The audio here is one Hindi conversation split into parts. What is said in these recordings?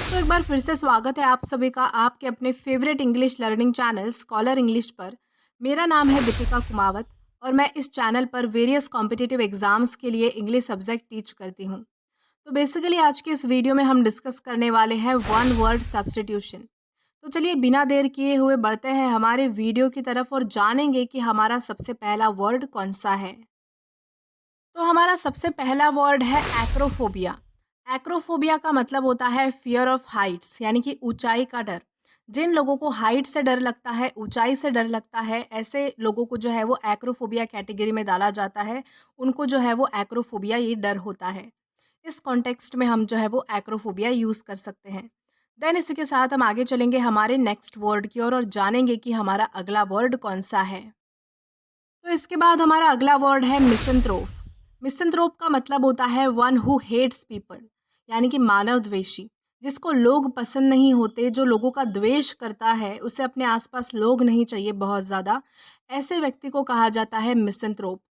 दोस्तों, एक बार फिर से स्वागत है आप सभी का आपके अपने favourite English learning channel scholar English पर। मेरा नाम है दीपिका कुमावत और मैं इस चैनल पर वेरियस कॉम्पिटिटिव एग्जाम्स के लिए इंग्लिश सब्जेक्ट टीच करती हूँ। तो बेसिकली आज के इस वीडियो में हम डिस्कस करने वाले हैं वन वर्ड सब्स्टिट्यूशन। तो चलिए बिना देर किए हुए बढ़ते हैं हमारे वीडियो की तरफ और जानेंगे कि हमारा सबसे पहला वर्ड कौन सा है। तो हमारा सबसे पहला वर्ड है एक्रोफोबिया। एक्रोफोबिया का मतलब होता है फियर ऑफ हाइट्स, यानी कि ऊंचाई का डर। जिन लोगों को हाइट से डर लगता है, ऊंचाई से डर लगता है, ऐसे लोगों को जो है वो एक्रोफोबिया कैटेगरी में डाला जाता है। उनको जो है वो एक्रोफोबिया ये डर होता है। इस कॉन्टेक्स्ट में हम जो है वो एक्रोफोबिया यूज़ कर सकते हैं। देन इसी के साथ हम आगे चलेंगे हमारे नेक्स्ट वर्ड की ओर और जानेंगे कि हमारा अगला वर्ड कौन सा है। तो इसके बाद हमारा अगला वर्ड है मिसंथ्रोप। मिसंथ्रोप का मतलब होता है वन हु हेट्स पीपल, यानी कि मानव द्वेषी। जिसको लोग पसंद नहीं होते, जो लोगों का द्वेष करता है, उसे अपने आसपास लोग नहीं चाहिए बहुत ज़्यादा, ऐसे व्यक्ति को कहा जाता है मिसंथ्रोप।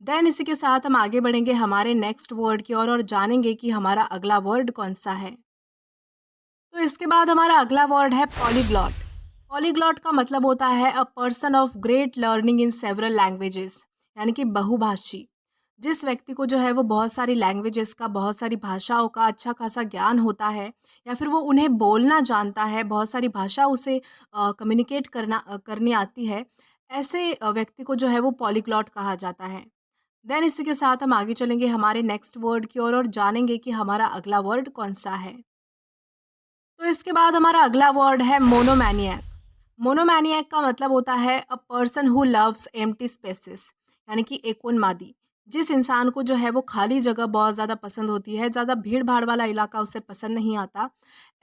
देन इसी के साथ हम आगे बढ़ेंगे हमारे नेक्स्ट वर्ड की ओर और जानेंगे कि हमारा अगला वर्ड कौन सा है। तो इसके बाद हमारा अगला वर्ड है पॉलीग्लॉट। पॉलीग्लॉट का मतलब होता है a person of great learning in several languages, यानी कि बहुभाषी। जिस व्यक्ति को जो है वो बहुत सारी लैंग्वेजेस का, बहुत सारी भाषाओं का अच्छा खासा ज्ञान होता है, या फिर वो उन्हें बोलना जानता है, बहुत सारी भाषा उसे कम्युनिकेट करनी आती है, ऐसे व्यक्ति को जो है वो पॉलीग्लॉट कहा जाता है। देन इसी के साथ हम आगे चलेंगे हमारे नेक्स्ट वर्ड की ओर और जानेंगे कि हमारा अगला वर्ड कौन सा है। तो इसके बाद हमारा अगला वर्ड है मोनोमैनियक। मोनोमैनियक का मतलब होता है a person who loves empty spaces, यानी कि एक उन्मादी। जिस इंसान को जो है वो खाली जगह बहुत ज़्यादा पसंद होती है, ज़्यादा भीड़ भाड़ वाला इलाका उसे पसंद नहीं आता,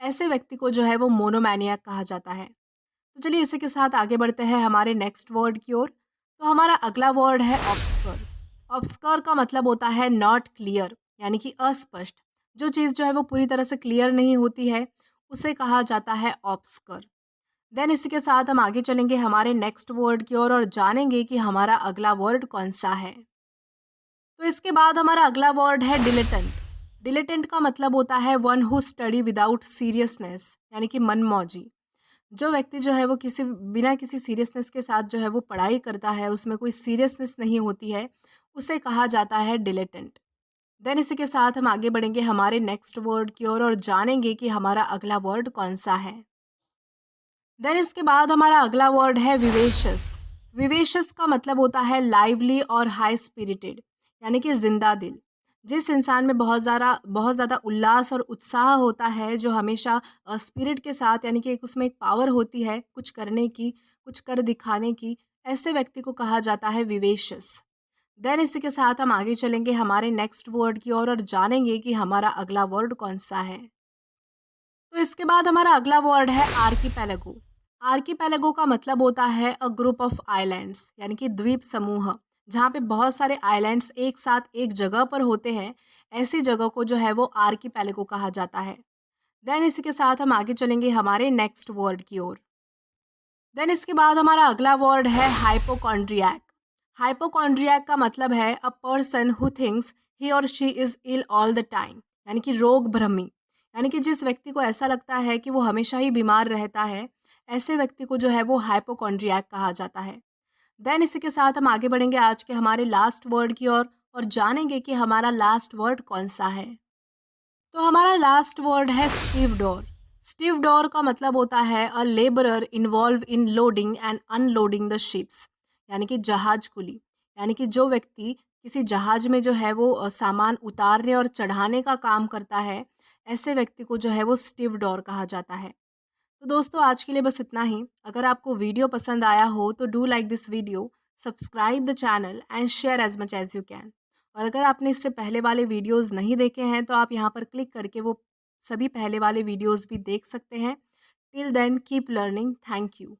ऐसे व्यक्ति को जो है वो मोनोमैनियक कहा जाता है। तो चलिए इसी के साथ आगे बढ़ते हैं हमारे नेक्स्ट वर्ड की ओर। तो हमारा अगला वर्ड है ऑब्सकर। ऑब्सकर का मतलब होता है नॉट क्लियर, यानी कि अस्पष्ट। जो चीज़ जो है वो पूरी तरह से क्लियर नहीं होती है, उसे कहा जाता है ऑब्सकर। देन इसी के साथ हम आगे चलेंगे हमारे नेक्स्ट वर्ड की ओर और जानेंगे कि हमारा अगला वर्ड कौन सा है। तो इसके बाद हमारा अगला वर्ड है डिलेटेंट। डिलेटेंट का मतलब होता है one who study without seriousness, यानी कि मनमौजी। जो व्यक्ति जो है वो किसी बिना किसी सीरियसनेस के साथ जो है वो पढ़ाई करता है, उसमें कोई सीरियसनेस नहीं होती है, उसे कहा जाता है डिलेटेंट। देन इसी के साथ हम आगे बढ़ेंगे हमारे नेक्स्ट वर्ड की ओर और जानेंगे कि हमारा अगला वर्ड कौन सा है। देन इसके बाद हमारा अगला वर्ड है विवेशियस। विवेशियस का मतलब होता है लाइवली और हाई स्पिरिटेड, यानी कि जिंदा दिल। जिस इंसान में बहुत ज़्यादा उल्लास और उत्साह होता है, जो हमेशा स्पिरिट के साथ, यानी कि एक उसमें एक पावर होती है कुछ करने की, कुछ कर दिखाने की, ऐसे व्यक्ति को कहा जाता है विवेशियस। देन इसी के साथ हम आगे चलेंगे हमारे नेक्स्ट वर्ड की ओर और जानेंगे कि हमारा अगला वर्ड कौन सा है। तो इसके बाद हमारा अगला वर्ड है आर्कीपेलागो। आर्कीपेलागो का मतलब होता है अ ग्रुप ऑफ आइलैंड्स, यानी कि द्वीप समूह। जहाँ पे बहुत सारे आइलैंड्स एक साथ एक जगह पर होते हैं, ऐसी जगह को जो है वो आर्कीपेलागो कहा जाता है। देन इसी के साथ हम आगे चलेंगे हमारे नेक्स्ट वर्ड की ओर। देन इसके बाद हमारा अगला वर्ड है हाइपोकॉन्ड्रियक। हाइपोकॉन्ड्रियक का मतलब है a person who thinks he or she is ill all the time, यानी कि रोग भ्रमी। यानी कि जिस व्यक्ति को ऐसा लगता है कि वो हमेशा ही बीमार रहता है, ऐसे व्यक्ति को जो है वो हाइपोकॉन्ड्रियक कहा जाता है। देन इसी के साथ हम आगे बढ़ेंगे आज के हमारे लास्ट वर्ड की ओर और जानेंगे कि हमारा लास्ट वर्ड कौन सा है। तो हमारा लास्ट वर्ड है स्टीवडोर। स्टीवडोर का मतलब होता है a labourer involve in loading and unloading the ships, यानी कि जहाज कुली। यानी कि जो व्यक्ति किसी जहाज में जो है वो सामान उतारने और चढ़ाने का काम करता है, ऐसे व्यक्ति को जो है वो स्टीवडोर कहा जाता है। तो दोस्तों, आज के लिए बस इतना ही। अगर आपको वीडियो पसंद आया हो तो do like this video, subscribe the channel and share as much as you can. और अगर आपने इससे पहले वाले वीडियोस नहीं देखे हैं तो आप यहाँ पर क्लिक करके वो सभी पहले वाले वीडियोस भी देख सकते हैं। Till then keep learning. Thank you.